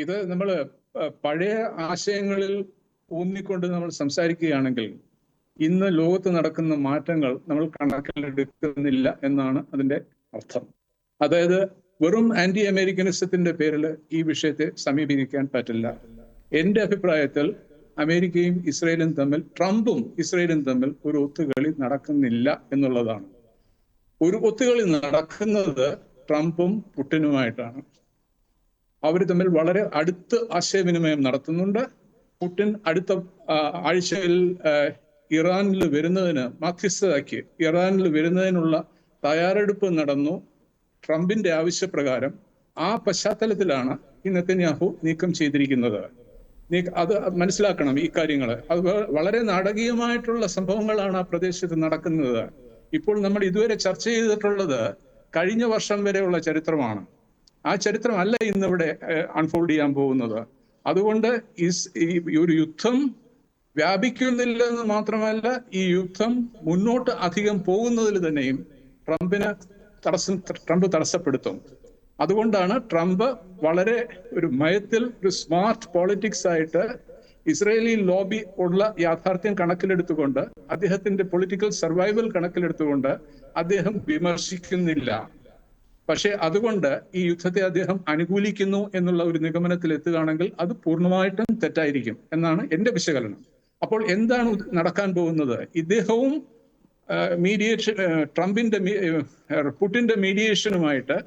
ഇത് നമ്മൾ പഴയ ആശയങ്ങളിൽ ഊന്നിക്കൊണ്ട് നമ്മൾ സംസാരിക്കുകയാണെങ്കിൽ ഇന്ന് ലോകത്ത് നടക്കുന്ന മാറ്റങ്ങൾ നമ്മൾ കണക്കിലെടുക്കുന്നില്ല എന്നാണ് അതിന്റെ അർത്ഥം. അതായത് വെറും ആന്റി അമേരിക്കനിസത്തിന്റെ പേരിൽ ഈ വിഷയത്തെ സമീപിക്കാൻ പറ്റില്ല. എന്റെ അഭിപ്രായത്തിൽ അമേരിക്കയും ഇസ്രയേലും തമ്മിൽ, ട്രംപും ഇസ്രയേലും തമ്മിൽ ഒരു ഒത്തുകളി നടക്കുന്നില്ല എന്നുള്ളതാണ്. ഒരു ഒത്തുകളി നടക്കുന്നത് ട്രംപും പുടിനുമായിട്ടാണ്. അവർ തമ്മിൽ വളരെ അടുത്ത് ആശയവിനിമയം നടത്തുന്നുണ്ട്. പുടിൻ അടുത്ത ആഴ്ചയിൽ ഇറാനിൽ വരുന്നതിന് മധ്യസ്ഥതയ്ക്ക് ഇറാനിൽ വരുന്നതിനുള്ള തയ്യാറെടുപ്പ് നടന്നു. ട്രംപിന്റെ ആവശ്യപ്രകാരം ആ പശ്ചാത്തലത്തിലാണ് ഈ നെതന്യാഹു നീക്കം ചെയ്തിരിക്കുന്നത്. അത് മനസ്സിലാക്കണം ഈ കാര്യങ്ങൾ. അത് വളരെ നാടകീയമായിട്ടുള്ള സംഭവങ്ങളാണ് ആ പ്രദേശത്ത് നടക്കുന്നത്. ഇപ്പോൾ നമ്മൾ ഇതുവരെ ചർച്ച ചെയ്തിട്ടുള്ളത് കഴിഞ്ഞ വർഷം വരെയുള്ള ചരിത്രമാണ്. ആ ചരിത്രമല്ല ഇന്നിവിടെ അൺഫോൾഡ് ചെയ്യാൻ പോകുന്നത്. അതുകൊണ്ട് ഈ ഒരു യുദ്ധം വ്യാപിക്കുന്നില്ലെന്ന് മാത്രമല്ല, ഈ യുദ്ധം മുന്നോട്ട് അധികം പോകുന്നതിൽ തന്നെയും ട്രംപ് തടസ്സപ്പെടുത്തും. അതുകൊണ്ടാണ് ട്രംപ് വളരെ ഒരു മയത്തിൽ ഒരു സ്മാർട്ട് പോളിറ്റിക്സ് ആയിട്ട് ഇസ്രയേലി ലോബി ഉള്ള യാഥാർത്ഥ്യം കണക്കിലെടുത്തുകൊണ്ട്, അദ്ദേഹത്തിന്റെ പൊളിറ്റിക്കൽ സർവൈവൽ കണക്കിലെടുത്തുകൊണ്ട് അദ്ദേഹം വിമർശിക്കുന്നില്ല. പക്ഷെ അതുകൊണ്ട് ഈ യുദ്ധത്തെ അദ്ദേഹം അനുകൂലിക്കുന്നു എന്നുള്ള ഒരു നിഗമനത്തിൽ എത്തുകയാണെങ്കിൽ അത് പൂർണ്ണമായിട്ടും തെറ്റായിരിക്കും എന്നാണ് എന്റെ വിശകലനം. അപ്പോൾ എന്താണ് നടക്കാൻ പോകുന്നത്? ഇദ്ദേഹവും പുടിന്റെ മീഡിയേഷനുമായിട്ട്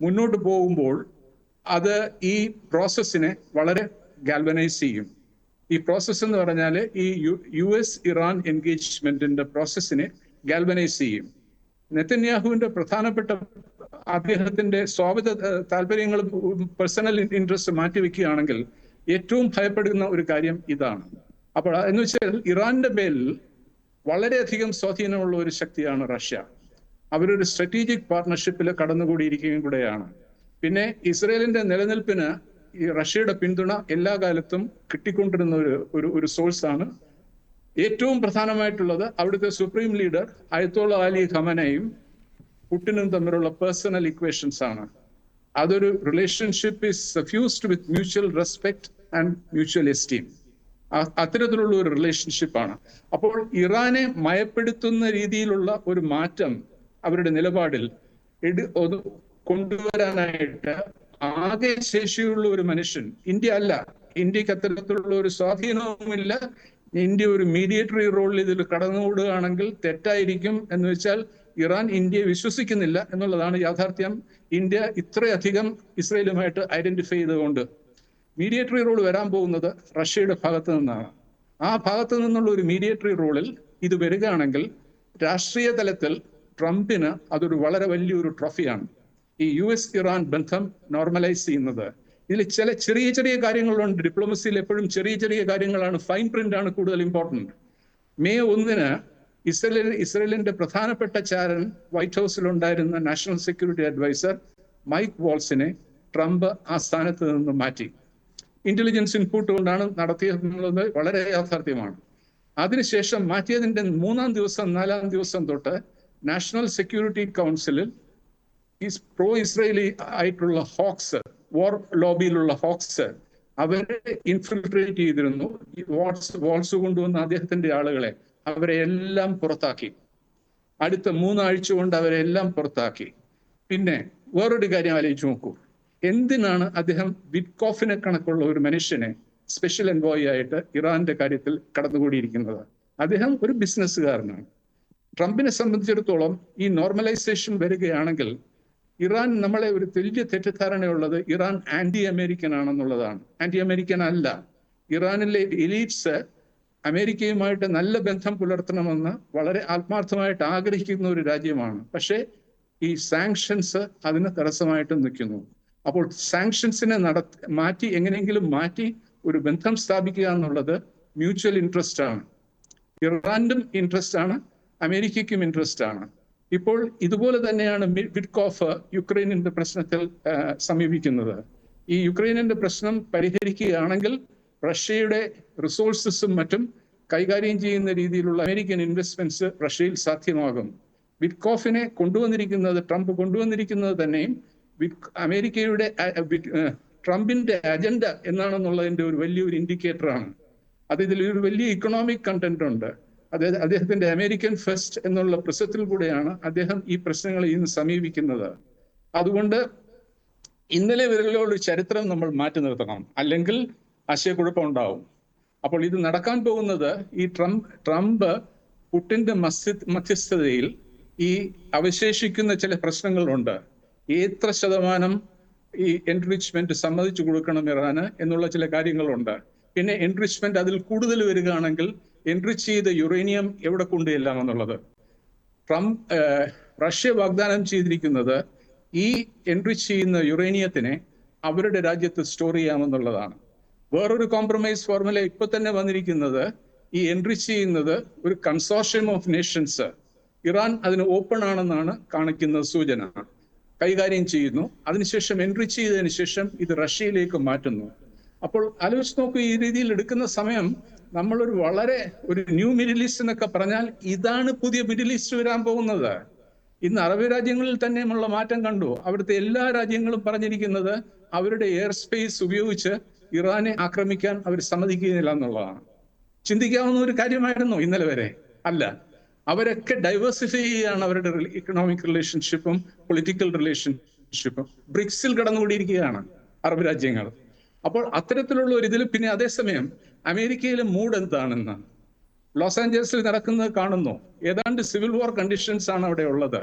മുന്നോട്ട് പോകുമ്പോൾ അത് ഈ പ്രോസസ്സിനെ വളരെ ഗാൽവനൈസ് ചെയ്യും. ഈ പ്രോസസ്സ് എന്ന് പറഞ്ഞാൽ ഈ US ഇറാൻ എൻഗേജ്മെന്റിന്റെ പ്രോസസ്സിനെ ഗാൽവനൈസ് ചെയ്യും. നെതന്യാഹുവിന്റെ പ്രധാനപ്പെട്ട അദ്ദേഹത്തിന്റെ സ്വാർത്ഥ താല്പര്യങ്ങളും പേഴ്സണൽ ഇൻട്രസ്റ്റ് മാറ്റിവെക്കുകയാണെങ്കിൽ ഏറ്റവും ഭയപ്പെടുന്ന ഒരു കാര്യം ഇതാണ്. അപ്പോൾ എന്ന് വെച്ചാൽ ഇറാന്റെ മേലിൽ വളരെയധികം സ്വാധീനമുള്ള ഒരു ശക്തിയാണ് റഷ്യ. അവരൊരു സ്ട്രാറ്റജിക് പാർട്ണർഷിപ്പിൽ കടന്നുകൂടിയിരിക്കുകയും കൂടെയാണ്. പിന്നെ ഇസ്രയേലിന്റെ നിലനിൽപ്പിന് ഈ റഷ്യയുടെ പിന്തുണ എല്ലാ കാലത്തും കിട്ടിക്കൊണ്ടിരുന്ന ഒരു സോഴ്സാണ്. ഏറ്റവും പ്രധാനമായിട്ടുള്ളത് അവിടുത്തെ സുപ്രീം ലീഡർ അയത്തോള അലി ഖമനയും പുടിനും തമ്മിലുള്ള പേഴ്സണൽ ഇക്വേഷൻസ് ആണ്. അതൊരു relationship is suffused with mutual respect and mutual esteem. അത്തരത്തിലുള്ള ഒരു റിലേഷൻഷിപ്പാണ്. അപ്പോൾ ഇറാനെ മയപ്പെടുത്തുന്ന രീതിയിലുള്ള ഒരു മാറ്റം അവരുടെ നിലപാടിൽ കൊണ്ടുവരാനായിട്ട് ആകെ ശേഷിയുള്ള ഒരു മനുഷ്യൻ ഇന്ത്യ അല്ല. ഇന്ത്യക്ക് അത്തരത്തിലുള്ള ഒരു സ്വാധീനവുമില്ല. ഇന്ത്യ ഒരു മീഡിയേറ്ററി റോളിൽ ഇതിൽ കടന്നുകൂടുകയാണെങ്കിൽ തെറ്റായിരിക്കും. എന്ന് വെച്ചാൽ ഇറാൻ ഇന്ത്യയെ വിശ്വസിക്കുന്നില്ല എന്നുള്ളതാണ് യാഥാർത്ഥ്യം. ഇന്ത്യ ഇത്രയധികം ഇസ്രയേലുമായിട്ട് ഐഡന്റിഫൈ ചെയ്തുകൊണ്ട് മീഡിയേറ്ററി റോൾ വരാൻ പോകുന്നത് റഷ്യയുടെ ഭാഗത്ത് നിന്നാണ്. ആ ഭാഗത്ത് നിന്നുള്ള ഒരു മീഡിയേറ്ററി റോളിൽ ഇത് വരികയാണെങ്കിൽ രാഷ്ട്രീയ തലത്തിൽ ട്രംപിന് അതൊരു വളരെ വലിയൊരു ട്രോഫിയാണ്. ഈ US ഇറാൻ ബന്ധം നോർമലൈസ് ചെയ്യുന്നത്. ഇതിൽ ചില ചെറിയ ചെറിയ കാര്യങ്ങളുണ്ട്. ഡിപ്ലോമസിയിൽ എപ്പോഴും ചെറിയ ചെറിയ കാര്യങ്ങളാണ്, ഫൈൻ പ്രിന്റ് ആണ് കൂടുതൽ ഇമ്പോർട്ടൻറ്റ്. മെയ് 1 ഇസ്രയേലിന്റെ പ്രധാനപ്പെട്ട ചാരൻ വൈറ്റ് ഹൗസിൽ ഉണ്ടായിരുന്ന നാഷണൽ സെക്യൂരിറ്റി അഡ്വൈസർ മൈക്ക് വാൾസിനെ ട്രംപ് ആ സ്ഥാനത്ത് നിന്ന് മാറ്റി. ഇന്റലിജൻസ് ഇൻപുട്ട് കൊണ്ടാണ് നടത്തിയത്, വളരെ യാഥാർത്ഥ്യമാണ്. അതിനുശേഷം മാറ്റിയതിന്റെ 3-ാം ദിവസം 4-ാം ദിവസം തൊട്ട് നാഷണൽ സെക്യൂരിറ്റി കൗൺസിലിൽ ഈ പ്രോ ഇസ്രയേലി ആയിട്ടുള്ള ഹോക്സ്, വാർ ലോബിയിലുള്ള ഹോക്സ്, അവരെ ഇൻഫിൽട്രേറ്റ് ചെയ്തിരുന്നു. വാൾസ് കൊണ്ടുവന്ന അദ്ദേഹത്തിന്റെ ആളുകളെ അവരെ എല്ലാം പുറത്താക്കി. അടുത്ത 3 ആഴ്ച കൊണ്ട് അവരെ എല്ലാം പുറത്താക്കി. പിന്നെ വേറൊരു കാര്യം ആലോചിച്ച് നോക്കൂ. എന്തിനാണ് അദ്ദേഹം വിറ്റ്കോഫിനെ കണക്കുള്ള ഒരു മനുഷ്യനെ സ്പെഷ്യൽ എൻവോയ് ആയിട്ട് ഇറാന്റെ കാര്യത്തിൽ കടന്നുകൂടിയിരിക്കുന്നത്? അദ്ദേഹം ഒരു ബിസിനസ്സുകാരനാണ്. ട്രംപിനെ സംബന്ധിച്ചിടത്തോളം ഈ നോർമലൈസേഷൻ വരികയാണെങ്കിൽ ഇറാൻ, നമ്മളെ ഒരു വലിയ തെറ്റിദ്ധാരണയുള്ളത് ഇറാൻ ആന്റി അമേരിക്കൻ ആണെന്നുള്ളതാണ്. ആന്റി അമേരിക്കൻ അല്ല. ഇറാനിലെ എലീറ്റ്സ് അമേരിക്കയുമായിട്ട് നല്ല ബന്ധം പുലർത്തണമെന്ന് വളരെ ആത്മാർത്ഥമായിട്ട് ആഗ്രഹിക്കുന്ന ഒരു രാജ്യമാണ്. പക്ഷേ ഈ സാങ്ഷൻസ് അതിന് തടസ്സമായിട്ട് നിൽക്കുന്നു. അപ്പോൾ സാങ്ഷൻസിനെ എങ്ങനെയെങ്കിലും മാറ്റി ഒരു ബന്ധം സ്ഥാപിക്കുക എന്നുള്ളത് മ്യൂച്വൽ ഇൻട്രസ്റ്റ് ആണ്. ഇറാനും ഇൻട്രസ്റ്റ് ആണ്, അമേരിക്കയ്ക്കും ഇൻട്രസ്റ്റ് ആണ്. ഇപ്പോൾ ഇതുപോലെ തന്നെയാണ് വിറ്റ്കോഫ് യുക്രൈനിന്റെ പ്രശ്നത്തിൽ സമീപിക്കുന്നത്. ഈ യുക്രൈനിന്റെ പ്രശ്നം പരിഹരിക്കുകയാണെങ്കിൽ റഷ്യയുടെ റിസോഴ്സസും മറ്റും കൈകാര്യം ചെയ്യുന്ന രീതിയിലുള്ള അമേരിക്കൻ ഇൻവെസ്റ്റ്മെന്റ്സ് റഷ്യയിൽ സാധ്യമാകും. വിറ്റ്കോഫിനെ ട്രംപ് കൊണ്ടുവന്നിരിക്കുന്നത് തന്നെയും ട്രംപിന്റെ അജണ്ട എന്നാണെന്നുള്ളതിന്റെ ഒരു വലിയൊരു ഇൻഡിക്കേറ്ററാണ്. ഇതിലൊരു വലിയ ഇക്കണോമിക് കണ്ടന്റ് ഉണ്ട്. അദ്ദേഹത്തിന്റെ അമേരിക്കൻ ഫസ്റ്റ് എന്നുള്ള പ്രസത്തിൽ കൂടെയാണ് അദ്ദേഹം ഈ പ്രശ്നങ്ങളെ ഇന്ന് സമീപിക്കുന്നത്. അതുകൊണ്ട് ഇന്നലെ വരെയുള്ള ചരിത്രം നമ്മൾ മാറ്റി നിർത്തണം, അല്ലെങ്കിൽ ആശയക്കുഴപ്പം ഉണ്ടാവും. അപ്പോൾ ഇത് നടക്കാൻ പോകുന്നത് ഈ ട്രംപ് പുടിന്റെ മധ്യസ്ഥതയിൽ ഈ അവശേഷിക്കുന്ന ചില പ്രശ്നങ്ങളുണ്ട്. എത്ര ശതമാനം ഈ എൻറിച്ച്മെന്റ് സമ്മതിച്ചു കൊടുക്കണം ഇറാന് എന്നുള്ള ചില കാര്യങ്ങളുണ്ട്. പിന്നെ എൻറിച്ച്മെന്റ് അതിൽ കൂടുതൽ വരികയാണെങ്കിൽ എൻറിച്ച് ചെയ്ത യുറേനിയം എവിടെ കൊണ്ടുചെല്ലാം എന്നുള്ളത്. റഷ്യ വാഗ്ദാനം ചെയ്തിരിക്കുന്നത് ഈ എൻറിച്ച് ചെയ്യുന്ന യുറേനിയത്തിനെ അവരുടെ രാജ്യത്ത് സ്റ്റോർ ചെയ്യാമെന്നുള്ളതാണ്. വേറൊരു കോംപ്രമൈസ് ഫോർമുല ഇപ്പൊ തന്നെ വന്നിരിക്കുന്നത്, ഈ എൻറിച്ച് ചെയ്യുന്നത് ഒരു കൺസോർഷ്യം ഓഫ് നേഷൻസ്, ഇറാൻ അതിന് ഓപ്പൺ ആണെന്നാണ് കാണിക്കുന്ന സൂചന, കൈകാര്യം ചെയ്യുന്നു. അതിനുശേഷം എൻറിച്ച് ചെയ്തതിനു ശേഷം ഇത് റഷ്യയിലേക്ക് മാറ്റുന്നു. അപ്പോൾ ആലോചിച്ച് നോക്കൂ, ഈ രീതിയിൽ എടുക്കുന്ന സമയം നമ്മളൊരു ഒരു ന്യൂ മിഡിൽ ഈസ്റ്റ് എന്നൊക്കെ പറഞ്ഞാൽ ഇതാണ് പുതിയ മിഡിൽ ഈസ്റ്റ് വരാൻ പോകുന്നത്. ഇന്ന് അറബ് രാജ്യങ്ങളിൽ തന്നെയുള്ള മാറ്റം കണ്ടു. അവിടുത്തെ എല്ലാ രാജ്യങ്ങളും പറഞ്ഞിരിക്കുന്നത് അവരുടെ എയർ സ്പേസ് ഉപയോഗിച്ച് ഇറാനെ ആക്രമിക്കാൻ അവർ സമ്മതിക്കുന്നില്ല എന്നുള്ളതാണ്. ചിന്തിക്കാവുന്ന ഒരു കാര്യമായിരുന്നു ഇന്നലെ വരെ? അല്ല. അവരൊക്കെ ഡൈവേഴ്സിഫൈ ചെയ്യുകയാണ് അവരുടെ ഇക്കണോമിക് റിലേഷൻഷിപ്പും പൊളിറ്റിക്കൽ റിലേഷൻഷിപ്പും. ബ്രിക്സിൽ കടന്നുകൂടിയിരിക്കുകയാണ് അറബ് രാജ്യങ്ങൾ. അപ്പോൾ അത്തരത്തിലുള്ള ഒരു ഇതിൽ പിന്നെ അതേസമയം അമേരിക്കയിലെ മൂഡ് എന്താണെന്ന് ലോസ് ആഞ്ചലസിൽ നടക്കുന്നത് കാണുന്നു. ഏതാണ്ട് സിവിൽ വാർ കണ്ടീഷൻസ് ആണ് അവിടെ ഉള്ളത്.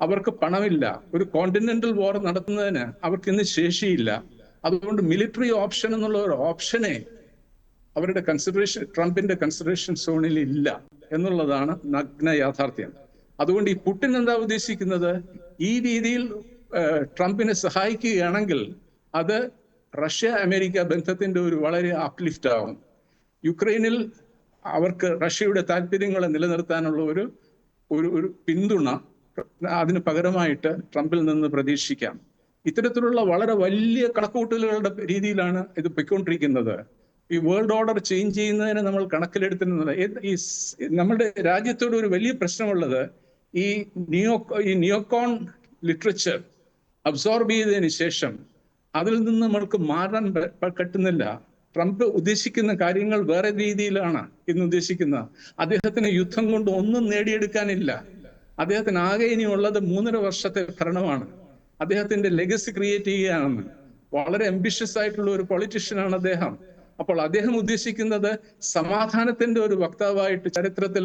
അവർക്ക് പണമില്ല, ഒരു കോണ്ടിനെന്റൽ വാർ നടത്തുന്നതിന് അവർക്ക് ഇന്ന് ശേഷിയില്ല. അതുകൊണ്ട് മിലിറ്ററി ഓപ്ഷൻ എന്നുള്ള ഒരു ഓപ്ഷനെ അവരുടെ ട്രംപിന്റെ കൺസിഡറേഷൻ സോണിൽ ഇല്ല എന്നുള്ളതാണ് നഗ്ന യാഥാർത്ഥ്യം. അതുകൊണ്ട് ഈ പുടിൻ എന്താ ഉദ്ദേശിക്കുന്നത്? ഈ രീതിയിൽ ട്രംപിനെ സഹായിക്കുകയാണെങ്കിൽ അത് റഷ്യ അമേരിക്ക ബന്ധത്തിന്റെ ഒരു വളരെ അപ്ലിഫ്റ്റ് ആവും. യുക്രൈനിൽ അവർക്ക് റഷ്യയുടെ താല്പര്യങ്ങളെ നിലനിർത്താനുള്ള ഒരു പിന്തുണ അതിന് പകരമായിട്ട് ട്രംപിൽ നിന്ന് പ്രതീക്ഷിക്കാം. ഇത്തരത്തിലുള്ള വളരെ വലിയ കണക്കുകൂട്ടലുകളുടെ രീതിയിലാണ് ഇത് പൊയ്ക്കൊണ്ടിരിക്കുന്നത്. ഈ വേൾഡ് ഓർഡർ ചേഞ്ച് ചെയ്യുന്നതിന് നമ്മൾ കണക്കിലെടുത്തിരുന്നത് ഈ നമ്മുടെ രാജ്യത്തോട് ഒരു വലിയ പ്രശ്നമുള്ളത് ഈ നിയോകോൺ ലിറ്ററേച്ചർ അബ്സോർബ് ചെയ്തതിന് ശേഷം അതിൽ നിന്ന് നമ്മൾക്ക് മാറാൻ പറ്റുന്നില്ല. ട്രംപ് ഉദ്ദേശിക്കുന്ന കാര്യങ്ങൾ വേറെ രീതിയിലാണ് ഇന്ന് ഉദ്ദേശിക്കുന്നത്. അദ്ദേഹത്തിന് യുദ്ധം കൊണ്ട് ഒന്നും നേടിയെടുക്കാനില്ല. അദ്ദേഹത്തിന് ആകെ ഇനിയുള്ളത് 3.5 വർഷത്തെ ഭരണമാണ്. അദ്ദേഹത്തിന്റെ ലെഗസി ക്രിയേറ്റ് ചെയ്യുകയാണെന്ന്. വളരെ അംബിഷ്യസ് ആയിട്ടുള്ള ഒരു പൊളിറ്റീഷ്യനാണ് അദ്ദേഹം. അപ്പോൾ അദ്ദേഹം ഉദ്ദേശിക്കുന്നത് സമാധാനത്തിന്റെ ഒരു വക്താവായിട്ട് ചരിത്രത്തിൽ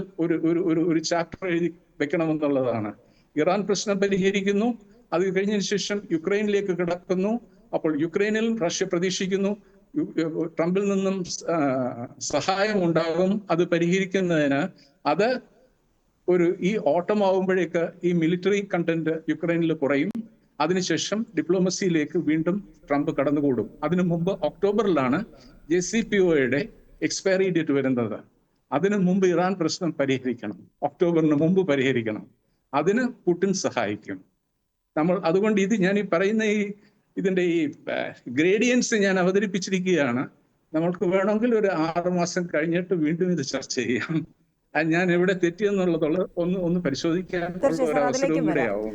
ഒരു ചാപ്റ്റർ എഴുതി വെക്കണമെന്നുള്ളതാണ്. ഇറാൻ പ്രശ്നം പരിഹരിക്കുന്നു, അത് കഴിഞ്ഞതിന് ശേഷം യുക്രൈനിലേക്ക് കിടക്കുന്നു. അപ്പോൾ യുക്രൈനിൽ റഷ്യ പ്രതീക്ഷിക്കുന്നു ട്രംപിൽ നിന്നും സഹായം ഉണ്ടാകും അത് പരിഹരിക്കുന്നതിന്. അത് ഈ ഓട്ടമാവുമ്പോഴേക്ക് ഈ മിലിറ്ററി കണ്ടന്റ് യുക്രൈനിൽ കുറയും. അതിനുശേഷം ഡിപ്ലോമസിയിലേക്ക് വീണ്ടും ട്രംപ് കടന്നുകൂടും. അതിനു മുമ്പ് ഒക്ടോബറിലാണ് JCPOA എക്സ്പയറി ഡേറ്റ് വരുന്നത്. അതിനു മുമ്പ് ഇറാൻ പ്രശ്നം പരിഹരിക്കണം, ഒക്ടോബറിന് മുമ്പ് പരിഹരിക്കണം. അതിന് പുടിൻ സഹായിക്കും. അതുകൊണ്ട് ഞാൻ ഈ പറയുന്ന ഇതിന്റെ ഈ ഗ്രേഡിയൻസ് ഞാൻ അവതരിപ്പിച്ചിരിക്കുകയാണ്. നമ്മൾക്ക് വേണമെങ്കിൽ ഒരു 6 മാസം കഴിഞ്ഞിട്ട് വീണ്ടും ഇത് ചർച്ച ചെയ്യാം. ഞാൻ എവിടെ തെറ്റിയെന്നുള്ളത് ഒന്ന് പരിശോധിക്കാൻ ഒരു അവസരവും കൂടെ ആവും.